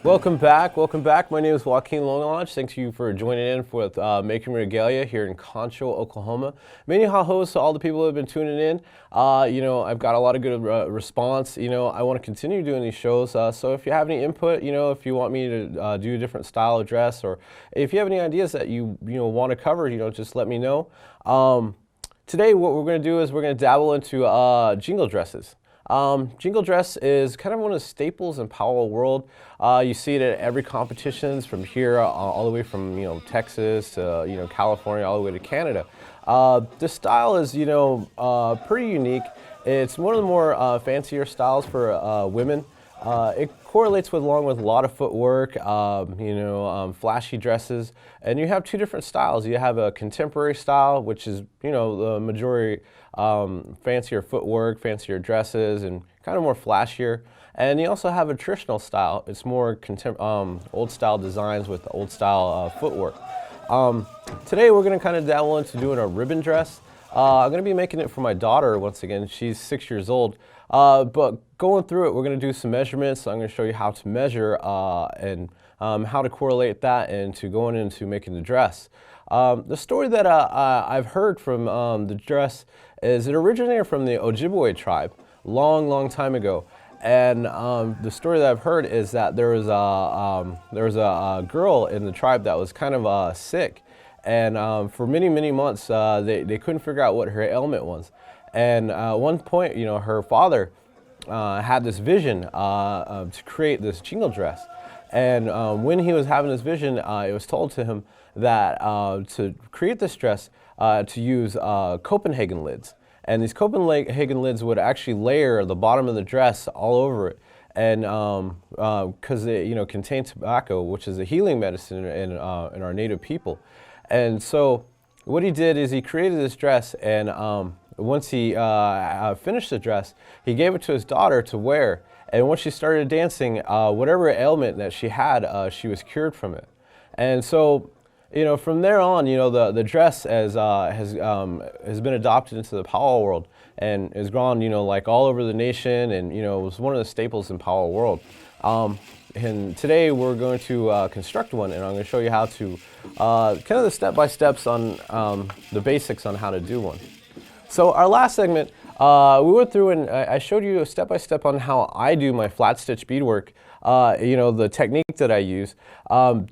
Welcome back. Welcome back. My name is Juaquin Lonelodge. Thanks you for joining in with Making Regalia here in Concho, Oklahoma. Many hosts to all the people who have been tuning in. I've got a lot of good response. I want to continue doing these shows. So if you have any input, if you want me to do a different style of dress, or if you have any ideas that you want to cover, just let me know. Today, what we're going to do is we're going to dabble into jingle dresses. Jingle dress is kind of one of the staples in Powell world. You see it at every competitions from here all the way from Texas to California all the way to Canada. The style is pretty unique. It's one of the more fancier styles for women. It correlates along with a lot of footwork, flashy dresses, and you have two different styles. You have a contemporary style, which is the majority fancier footwork, fancier dresses, and kind of more flashier. And you also have a traditional style. It's more old style designs with old style footwork. Today we're going to kind of dabble into doing a ribbon dress. I'm going to be making it for my daughter once again. She's 6 years old. But going through it, we're going to do some measurements. I'm going to show you how to measure and how to correlate that into going into making the dress. The story that I've heard from the dress is it originated from the Ojibwe tribe long time ago. And the story that I've heard is that there was a girl in the tribe that was kind of sick. And for many months, they couldn't figure out what her ailment was. And at one point, her father had this vision to create this jingle dress. And when he was having this vision, it was told to him that to create this dress, to use Copenhagen lids. And these Copenhagen lids would actually layer the bottom of the dress all over it. And because it contain tobacco, which is a healing medicine in our native people. And so what he did is he created this dress, and once he finished the dress, he gave it to his daughter to wear. And once she started dancing, whatever ailment that she had, she was cured from it. And so, from there on, the dress has been adopted into the Powell world and has gone, like all over the nation, and was one of the staples in Powell world. And today we're going to construct one, and I'm going to show you how to kind of the step-by-steps on the basics on how to do one. So our last segment, we went through and I showed you a step-by-step on how I do my flat stitch beadwork, the technique that I use.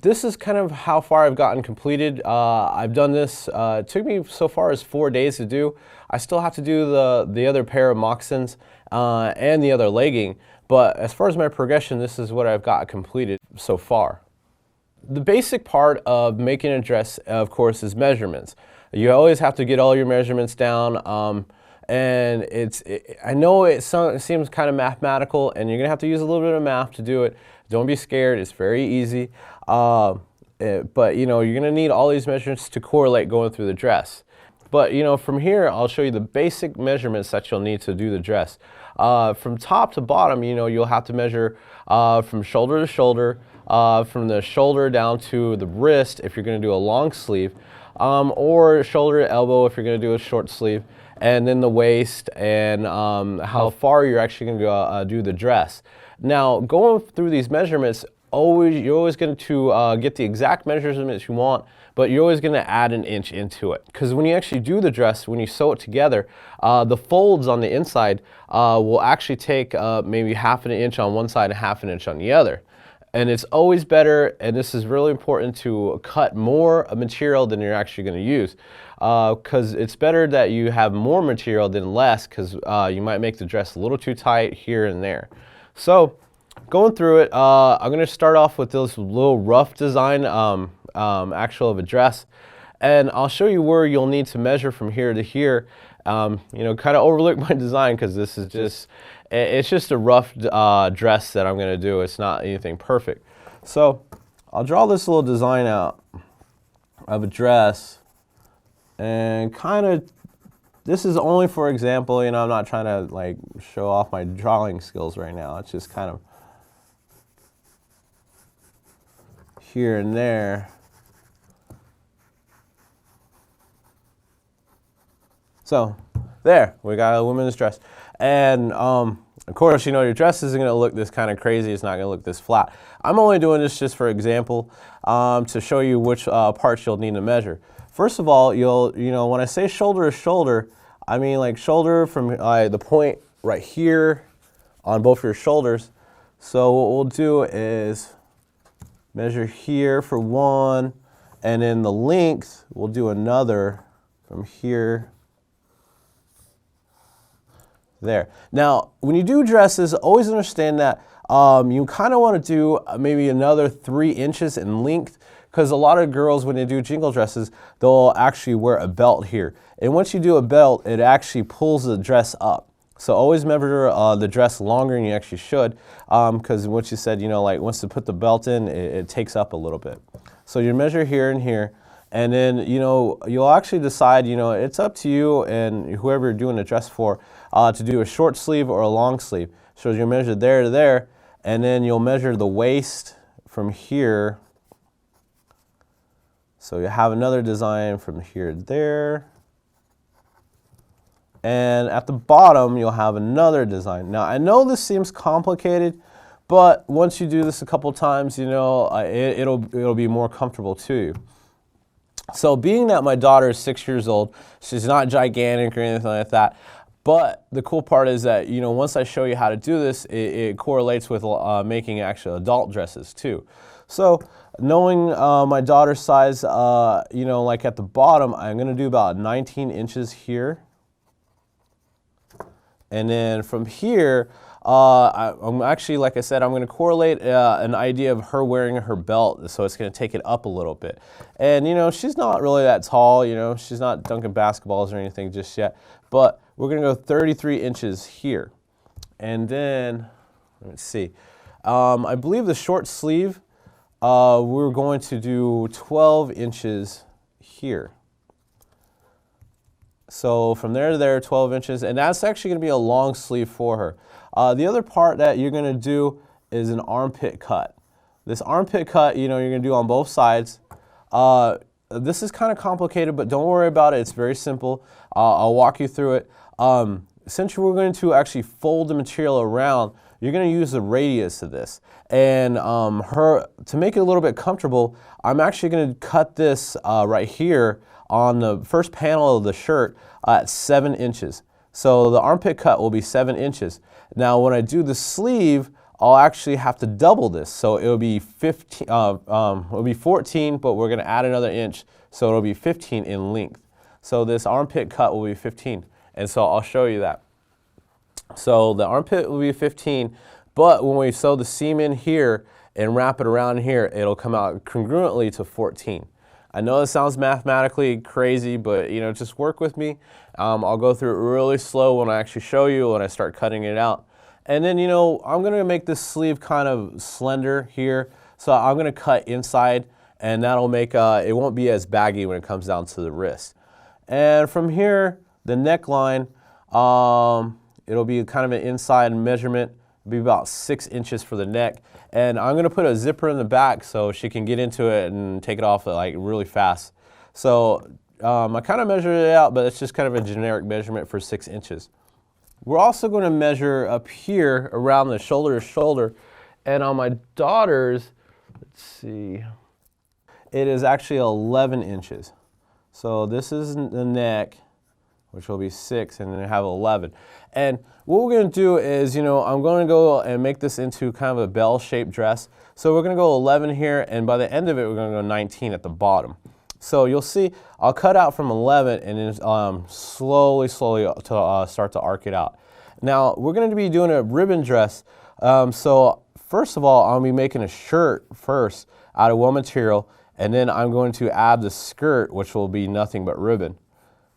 This is kind of how far I've gotten completed. I've done this, it took me so far as 4 days to do. I still have to do the other pair of moccasins and the other legging, but as far as my progression, this is what I've got completed so far. The basic part of making a dress, of course, is measurements. You always have to get all your measurements down, and I know it seems kind of mathematical, and you're going to have to use a little bit of math to do it. Don't be scared, it's very easy, but you're going to need all these measurements to correlate going through the dress. But from here, I'll show you the basic measurements that you'll need to do the dress. From top to bottom, you'll have to measure from shoulder to shoulder, from the shoulder down to the wrist if you're going to do a long sleeve, or shoulder to elbow if you're going to do a short sleeve, and then the waist and how far you're actually going to do the dress. Now, going through these measurements, you're always going to get the exact measurements you want, but you're always going to add an inch into it. Because when you actually do the dress, when you sew it together, the folds on the inside will actually take maybe half an inch on one side and half an inch on the other. And it's always better, and this is really important, to cut more material than you're actually going to use. Because it's better that you have more material than less, because you might make the dress a little too tight here and there. So going through it, I'm going to start off with this little rough design actual of a dress, and I'll show you where you'll need to measure from here to here. Kind of overlook my design because this is just a rough dress that I'm going to do. It's not anything perfect. So I'll draw this little design out of a dress, and kind of, this is only for example, I'm not trying to like show off my drawing skills right now. It's just kind of here and there. So there, we got a woman's dress. And of course, your dress isn't going to look this kind of crazy. It's not going to look this flat. I'm only doing this just for example to show you which parts you'll need to measure. First of all, when I say shoulder to shoulder, I mean like shoulder from the point right here on both your shoulders. So what we'll do is measure here for one, and then the length, we'll do another from here. There. Now, when you do dresses, always understand that you kind of want to do maybe another 3 inches in length, because a lot of girls, when they do jingle dresses, they'll actually wear a belt here. And once you do a belt, it actually pulls the dress up. So always measure the dress longer than you actually should, because once you said, like once you put the belt in, it takes up a little bit. So you measure here and here. And then, you'll actually decide, it's up to you and whoever you're doing the dress for to do a short sleeve or a long sleeve. So you'll measure there to there, and then you'll measure the waist from here. So you have another design from here to there. And at the bottom, you'll have another design. Now, I know this seems complicated, but once you do this a couple times, it'll be more comfortable to you. So being that my daughter is 6 years old, she's not gigantic or anything like that, but the cool part is that, once I show you how to do this, it correlates with making actual adult dresses too. So knowing my daughter's size, like at the bottom, I'm going to do about 19 inches here. And then from here, I'm actually, like I said, I'm going to correlate an idea of her wearing her belt, so it's going to take it up a little bit. And, she's not really that tall, she's not dunking basketballs or anything just yet, but we're going to go 33 inches here. And then, let's see, I believe the short sleeve, we're going to do 12 inches here. So from there to there, 12 inches, and that's actually going to be a long sleeve for her. The other part that you're going to do is an armpit cut. This armpit cut, you're going to do on both sides. This is kind of complicated, but don't worry about it. It's very simple. I'll walk you through it. Since we're going to actually fold the material around, you're going to use the radius of this. And to make it a little bit comfortable, I'm actually going to cut this right here on the first panel of the shirt at 7 inches. So the armpit cut will be 7 inches. Now when I do the sleeve, I'll actually have to double this. So it'll be 15, it'll be 14, but we're gonna add another inch. So it'll be 15 in length. So this armpit cut will be 15. And so I'll show you that. So the armpit will be 15, but when we sew the seam in here and wrap it around here, it'll come out congruently to 14. I know this sounds mathematically crazy, but just work with me. I'll go through it really slow when I actually show you, when I start cutting it out. And then, I'm going to make this sleeve kind of slender here. So I'm going to cut inside, and that'll make, it won't be as baggy when it comes down to the wrist. And from here, the neckline, it'll be kind of an inside measurement. It'll be about 6 inches for the neck. And I'm going to put a zipper in the back so she can get into it and take it off like really fast. So I kind of measured it out, but it's just kind of a generic measurement for 6 inches. We're also going to measure up here around the shoulder to shoulder. And on my daughter's, let's see, it is actually 11 inches. So this is the neck, which will be 6, and then I have 11. And what we're going to do is, I'm going to go and make this into kind of a bell-shaped dress. So we're going to go 11 here, and by the end of it, we're going to go 19 at the bottom. So you'll see, I'll cut out from 11 and then slowly to start to arc it out. Now, we're going to be doing a ribbon dress. So first of all, I'll be making a shirt first out of one material, and then I'm going to add the skirt, which will be nothing but ribbon.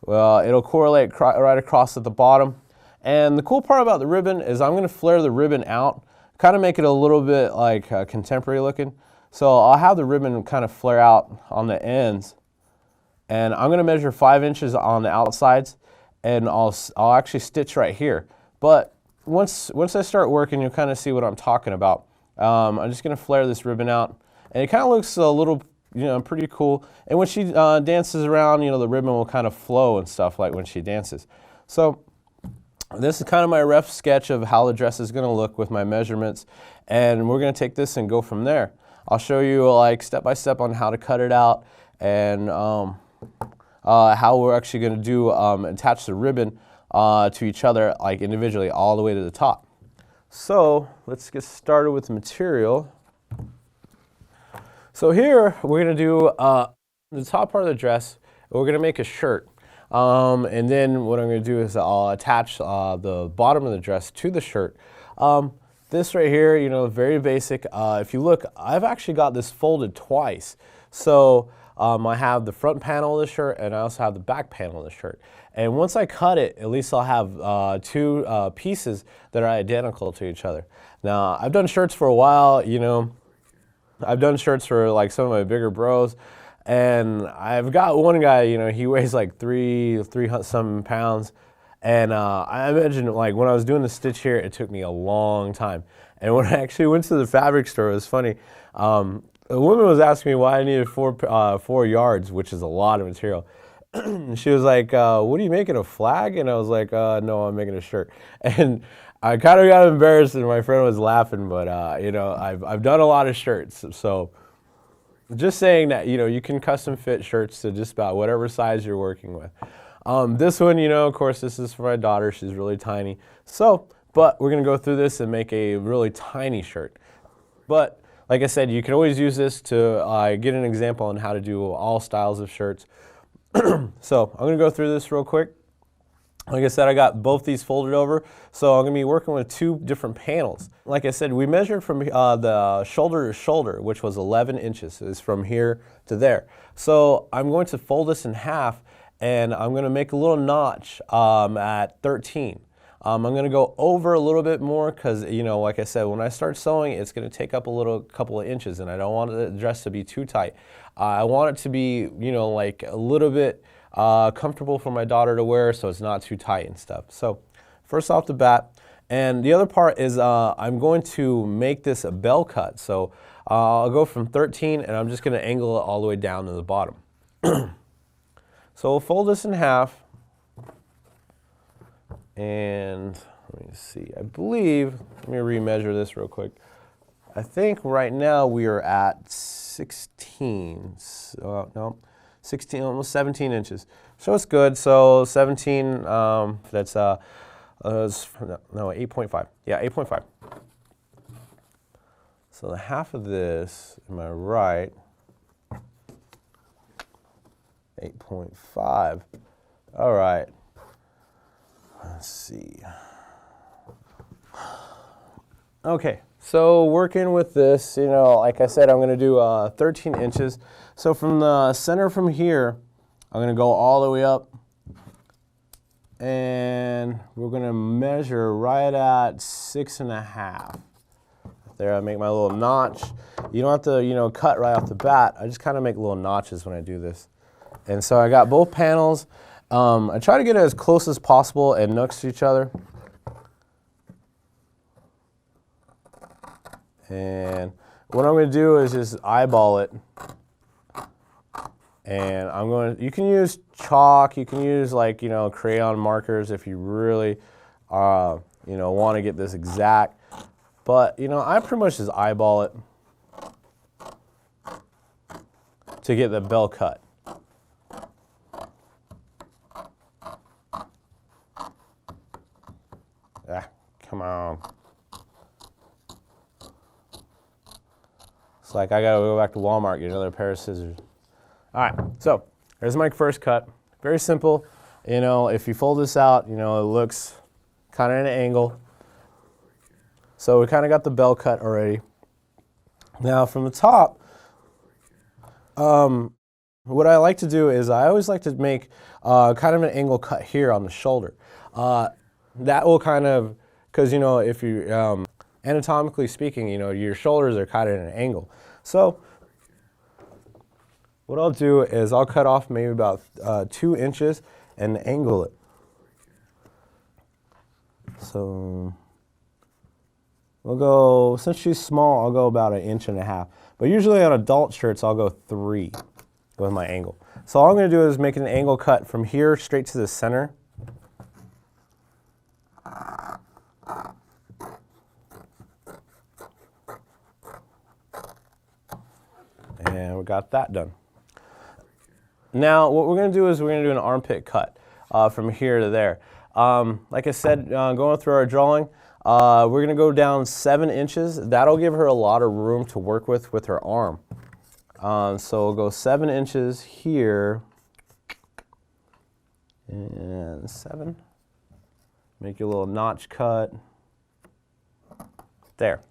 Well, it'll correlate right across at the bottom. And the cool part about the ribbon is I'm going to flare the ribbon out, kind of make it a little bit like contemporary looking. So I'll have the ribbon kind of flare out on the ends. And I'm going to measure 5 inches on the outsides, and I'll actually stitch right here. But once I start working, you'll kind of see what I'm talking about. I'm just going to flare this ribbon out. And it kind of looks a little pretty cool. And when she dances around, the ribbon will kind of flow and stuff like when she dances. So this is kind of my rough sketch of how the dress is going to look with my measurements, and we're going to take this and go from there. I'll show you like step by step on how to cut it out and how we're actually going to do attach the ribbon to each other like individually all the way to the top. So let's get started with the material. So here we're going to do the top part of the dress. We're going to make a shirt. And then what I'm going to do is I'll attach the bottom of the dress to the shirt. This right here, very basic. If you look, I've actually got this folded twice. So I have the front panel of the shirt and I also have the back panel of the shirt. And once I cut it, at least I'll have two pieces that are identical to each other. Now, I've done shirts for a while, I've done shirts for like some of my bigger bros. And I've got one guy, he weighs like 300-some pounds. And I imagine like when I was doing the stitch here, it took me a long time. And when I actually went to the fabric store, it was funny. A woman was asking me why I needed 4 yards, which is a lot of material. She was like, what are you making, a flag? And I was like, no, I'm making a shirt. And I kind of got embarrassed and my friend was laughing, but I've done a lot of shirts. So just saying that, you can custom fit shirts to just about whatever size you're working with. This one, of course, this is for my daughter. She's really tiny. So, but we're going to go through this and make a really tiny shirt. But like I said, you can always use this to get an example on how to do all styles of shirts. So I'm going to go through this real quick. Like I said, I got both these folded over, so I'm going to be working with 2 different panels. Like I said, we measured from the shoulder to shoulder, which was 11 inches, is from here to there. So I'm going to fold this in half, and I'm going to make a little notch at 13. I'm going to go over a little bit more because, like I said, when I start sewing, it's going to take up a couple of inches, and I don't want the dress to be too tight. I want it to be, like a little bit comfortable for my daughter to wear, so it's not too tight and stuff. So first off the bat, and the other part is I'm going to make this a bell cut. So I'll go from 13 and I'm just going to angle it all the way down to the bottom. So we'll fold this in half, and let me see, I believe, let me remeasure this real quick. I think right now we are at 16, no, 16, almost 17 inches. So it's good. So 17, that's no, 8.5. Yeah, 8.5. So the half of this, am I right? 8.5. All right. Let's see. Okay, so working with this, like I said, I'm going to do 13 inches. So from the center from here, I'm going to go all the way up, and we're going to measure right at 6.5. There, I make my little notch. You don't have to, cut right off the bat. I just kind of make little notches when I do this. And so I got both panels. I try to get it as close as possible and next to each other. And what I'm going to do is just eyeball it. And you can use chalk, you can use like, crayon markers if you really, want to get this exact. But, I pretty much just eyeball it to get the bell cut. Ah, come on. It's like I gotta go back to Walmart, get another pair of scissors. All right, so there's my first cut. Very simple. If you fold this out, it looks kind of at an angle. So we kind of got the bell cut already. Now from the top, what I like to do is I always like to make kind of an angle cut here on the shoulder. That will kind of, because if you, anatomically speaking, your shoulders are kind of at an angle. So what I'll do is I'll cut off maybe about 2 inches and angle it. So we'll go, since she's small, I'll go about 1.5 inches. But usually on adult shirts, I'll go 3 with my angle. So all I'm going to do is make an angle cut from here straight to the center. And we got that done. Now what we're going to do is we're going to do an armpit cut from here to there. Like I said, going through our drawing, we're going to go down 7 inches. That'll give her a lot of room to work with her arm. So we'll go 7 inches here, and 7. Make your little notch cut. There.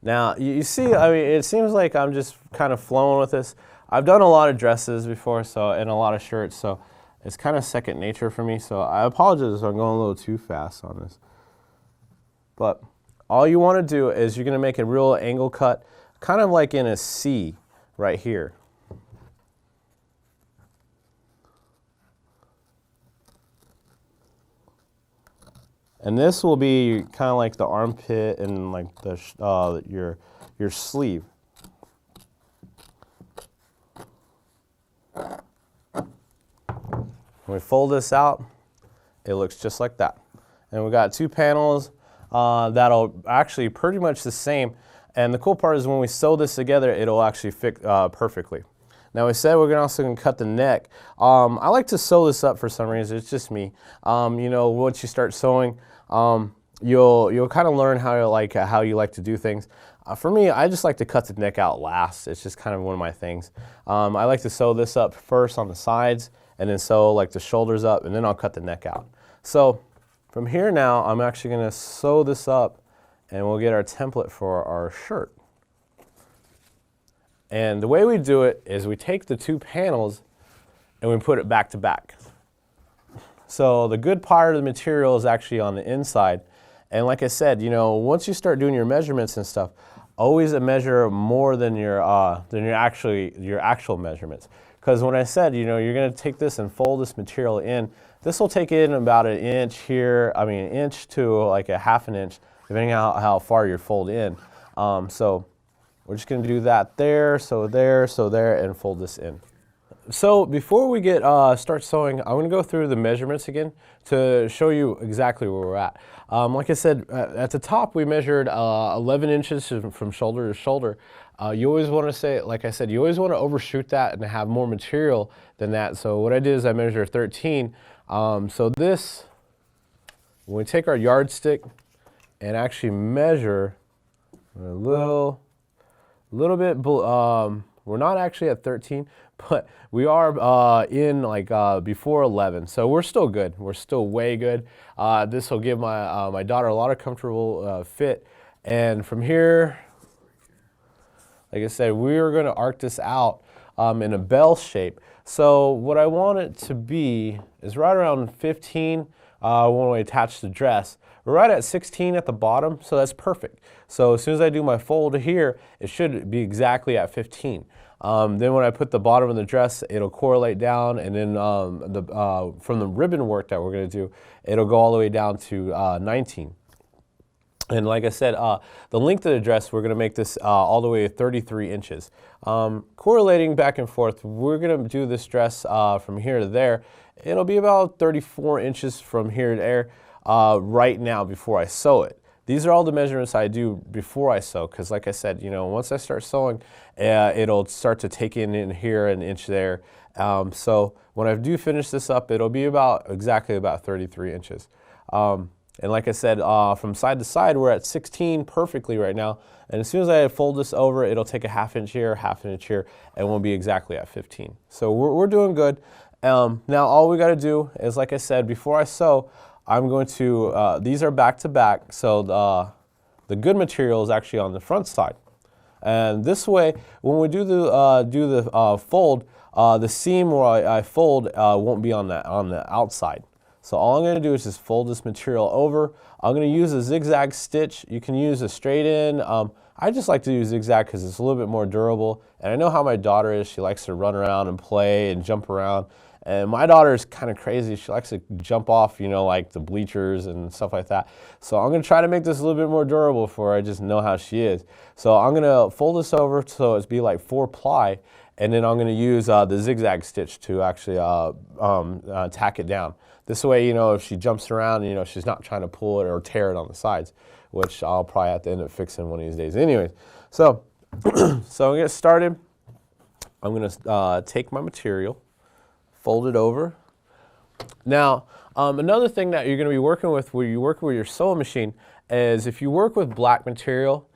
Now, you see, I mean, it seems like I'm just kind of flowing with this. I've done a lot of dresses before, and a lot of shirts, so it's kind of second nature for me. So I apologize if I'm going a little too fast on this. But all you want to do is you're going to make a real angle cut, kind of like in a C right here. And this will be kind of like the armpit and like the your sleeve. When we fold this out, it looks just like that. And we got 2 panels that'll actually pretty much the same. And the cool part is when we sew this together, it'll actually fit perfectly. Now we said we're also going to cut the neck. I like to sew this up for some reason. It's just me. You know, once you start sewing, you'll kind of learn how you like to do things. For me, I just like to cut the neck out last. It's just kind of one of my things. I like to sew this up first on the sides, and then sew like the shoulders up, and then I'll cut the neck out. So from here now, I'm actually going to sew this up, and we'll get our template for our shirt. And the way we do it is we take the 2 panels and we put it back to back. So the good part of the material is actually on the inside. And like I said, you know, once you start doing your measurements and stuff, always measure more than your actual measurements. Because when I said, you know, you're going to take this and fold this material in, this will take in about an inch here, an inch to like a half an inch, depending on how far you're fold in. So we're just going to do that there, so there, so there, and fold this in. So before we start sewing, I'm going to go through the measurements again to show you exactly where we're at. Like I said, at the top we measured 11 inches from shoulder to shoulder. You always want to say, like I said, you always want to overshoot that and have more material than that. So what I did is I measured 13. So this, when we take our yardstick and actually measure a little bit, we're not actually at 13, but we are in like before 11, so we're still good. We're still way good. This will give my daughter a lot of comfortable fit. And from here, like I said, we're going to arc this out in a bell shape. So what I want it to be is right around 15 when we attach the dress. We're right at 16 at the bottom, so that's perfect. So as soon as I do my fold here, it should be exactly at 15. Then when I put the bottom of the dress, it'll correlate down, and then from the ribbon work that we're going to do, it'll go all the way down to 19. And like I said, the length of the dress, we're going to make this all the way to 33 inches. Correlating back and forth, we're going to do this dress from here to there. It'll be about 34 inches from here to there right now before I sew it. These are all the measurements I do before I sew, because like I said, you know, once I start sewing, it'll start to take in here an inch there. So when I do finish this up, it'll be exactly about 33 inches. And like I said, from side to side, we're at 16 perfectly right now. And as soon as I fold this over, it'll take a half inch here, half an inch here, and we'll be exactly at 15. So we're doing good. Now all we got to do is, like I said, before I sew, I'm going to, these are back to back, so the good material is actually on the front side. And this way, when we do the fold, the seam where I fold won't be on the outside. So all I'm going to do is just fold this material over. I'm going to use a zigzag stitch. You can use a straight in. I just like to use zigzag because it's a little bit more durable. And I know how my daughter is. She likes to run around and play and jump around. And my daughter is kind of crazy. She likes to jump off, like the bleachers and stuff like that. So I'm going to try to make this a little bit more durable for her. I just know how she is. So I'm going to fold this over so it's be like 4-ply, and then I'm going to use the zigzag stitch to actually tack it down. This way, if she jumps around, she's not trying to pull it or tear it on the sides, which I'll probably have to end up fixing one of these days anyways. So, so I'm going to get started. I'm going to take my material, fold it over. Now, another thing that you're going to be working with when you work with your sewing machine is if you work with black material,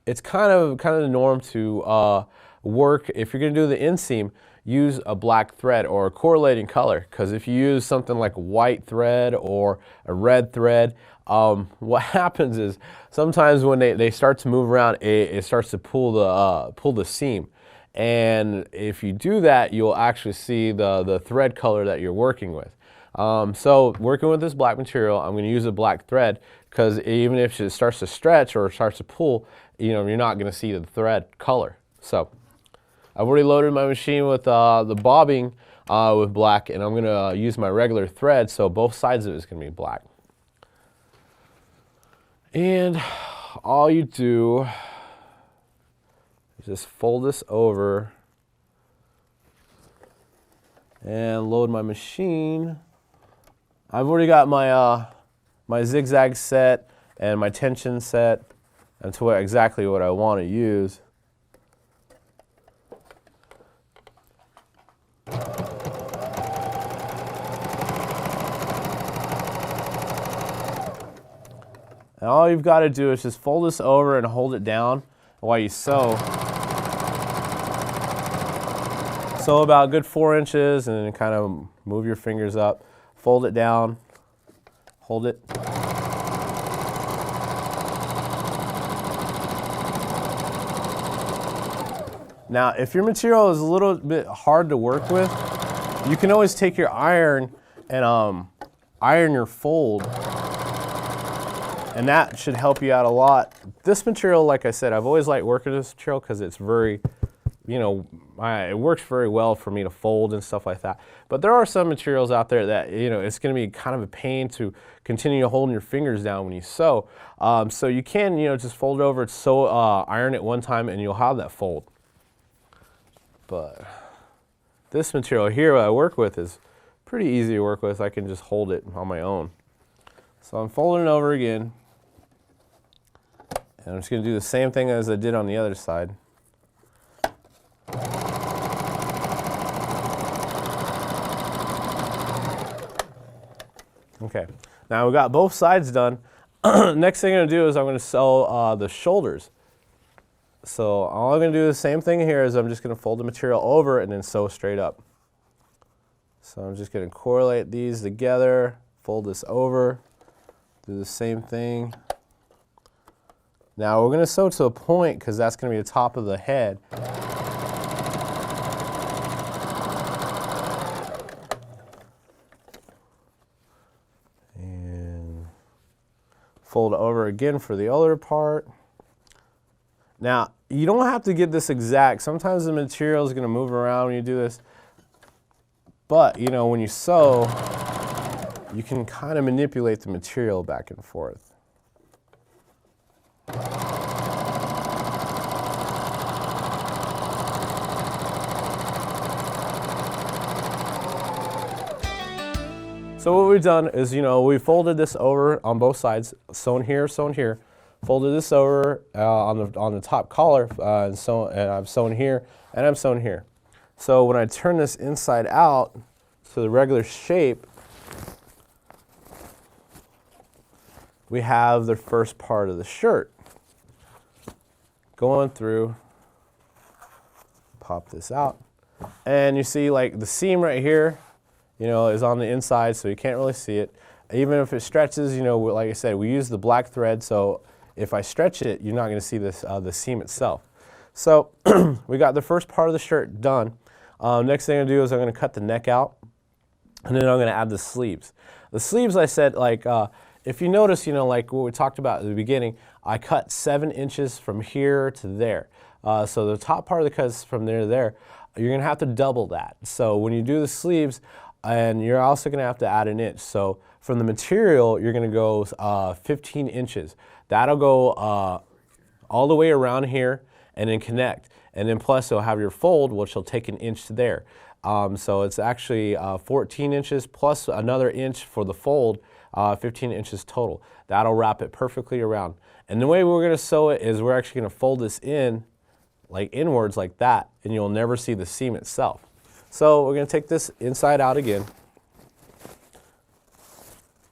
it's kind of the norm to work, if you're going to do the inseam, use a black thread or a correlating color, because if you use something like white thread or a red thread, what happens is sometimes when they start to move around, it starts to pull the seam. And if you do that, you'll actually see the thread color that you're working with. So working with this black material, I'm going to use a black thread, because even if it starts to stretch or starts to pull, you're not going to see the thread color. So I've already loaded my machine with the bobbing with black, and I'm going to use my regular thread, so both sides of it is going to be black. And all you do is just fold this over and load my machine. I've already got my my zigzag set and my tension set and to exactly what I want to use. And all you've got to do is just fold this over and hold it down while you sew. Sew about a good 4 inches and then kind of move your fingers up. Fold it down, hold it. Now, if your material is a little bit hard to work with, you can always take your iron and iron your fold. And that should help you out a lot. This material, like I said, I've always liked working with this material because it's very, it works very well for me to fold and stuff like that. But there are some materials out there that, it's going to be kind of a pain to continue holding your fingers down when you sew. So you can, just fold it over, sew, iron it one time, and you'll have that fold. But this material here I work with is pretty easy to work with. I can just hold it on my own. So I'm folding it over again. And I'm just going to do the same thing as I did on the other side. Okay, now we've got both sides done. Next thing I'm going to do is I'm going to sew the shoulders. So all I'm going to do the same thing here is I'm just going to fold the material over and then sew straight up. So I'm just going to correlate these together, fold this over, do the same thing. Now we're going to sew to a point because that's going to be the top of the head. And fold over again for the other part. Now, you don't have to get this exact. Sometimes the material is going to move around when you do this. But, when you sew, you can kind of manipulate the material back and forth. So what we've done is, we folded this over on both sides, sewn here, folded this over on the top collar, and I've sewn here, and I'm sewn here. So when I turn this inside out to the regular shape, we have the first part of the shirt. Going through, pop this out, and you see like the seam right here, is on the inside, so you can't really see it. Even if it stretches, like I said, we use the black thread, so if I stretch it, you're not going to see this, the seam itself. So we got the first part of the shirt done. Next thing I'm going to do is I'm going to cut the neck out, and then I'm going to add the sleeves. The sleeves, I said, if you notice, like what we talked about at the beginning, I cut 7 inches from here to there. So the top part of the cut is from there to there. you're going to have to double that. So when you do the sleeves, and you're also going to have to add an inch. So from the material, you're going to go 15 inches. That'll go all the way around here and then connect. And then plus you'll have your fold, which will take an inch there. So it's actually 14 inches plus another inch for the fold, 15 inches total. That'll wrap it perfectly around. And the way we're going to sew it is we're actually going to fold this in, like inwards like that, and you'll never see the seam itself. So we're going to take this inside out again,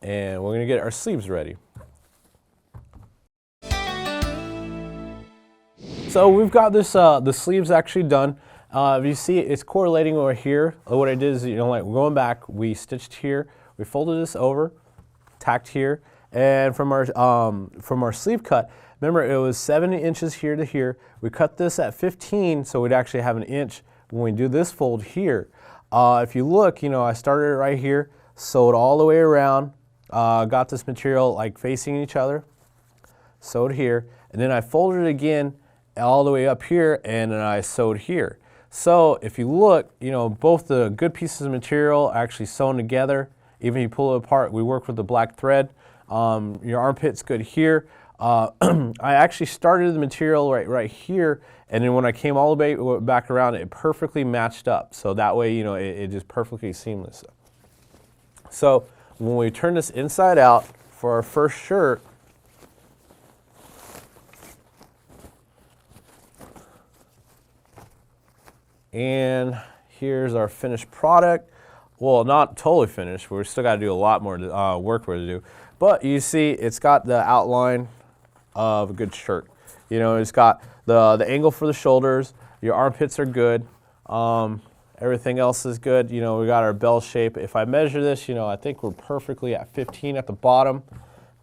and we're going to get our sleeves ready. So we've got this, the sleeves actually done. If you see it's correlating over here. What I did is, like we're going back, we stitched here, we folded this over, tacked here, and from our sleeve cut, remember it was 70 inches here to here. We cut this at 15, so we'd actually have an inch when we do this fold here. If you look, I started it right here, sewed all the way around, got this material like facing each other, sewed here, and then I folded it again all the way up here, and then I sewed here. So if you look, both the good pieces of material are actually sewn together. Even if you pull it apart, we work with the black thread. Your armpit's good here. I actually started the material right here, and then when I came all the way back around, it perfectly matched up. So that way, it just perfectly seamless. So when we turn this inside out for our first shirt, and here's our finished product. Well, not totally finished. We're still got to do a lot more work to do. But you see, it's got the outline of a good shirt. It's got the angle for the shoulders. Your armpits are good. Everything else is good. We got our bell shape. If I measure this, I think we're perfectly at 15 at the bottom.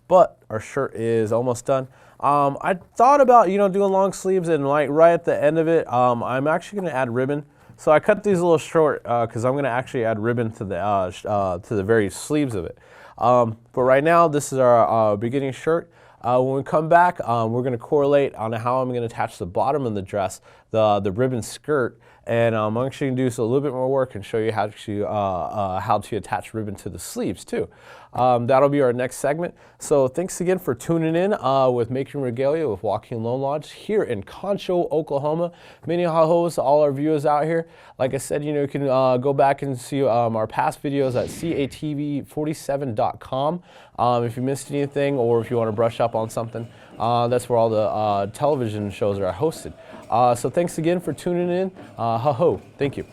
But our shirt is almost done. I thought about, doing long sleeves, and right at the end of it, I'm actually going to add ribbon. So I cut these a little short because I'm going to actually add ribbon to the very sleeves of it. But right now, this is our beginning shirt. When we come back, we're going to correlate on how I'm going to attach the bottom of the dress, the ribbon skirt, and I'm actually going to do a little bit more work and show you how to attach ribbon to the sleeves too. That'll be our next segment. So thanks again for tuning in with Making Regalia with Juaquin Lonelodge here in Concho, Oklahoma. Many aloha to all our viewers out here. Like I said, you can go back and see our past videos at catv47.com. If you missed anything, or if you want to brush up on something, that's where all the television shows are hosted. So thanks again for tuning in. Ha-ho. Thank you.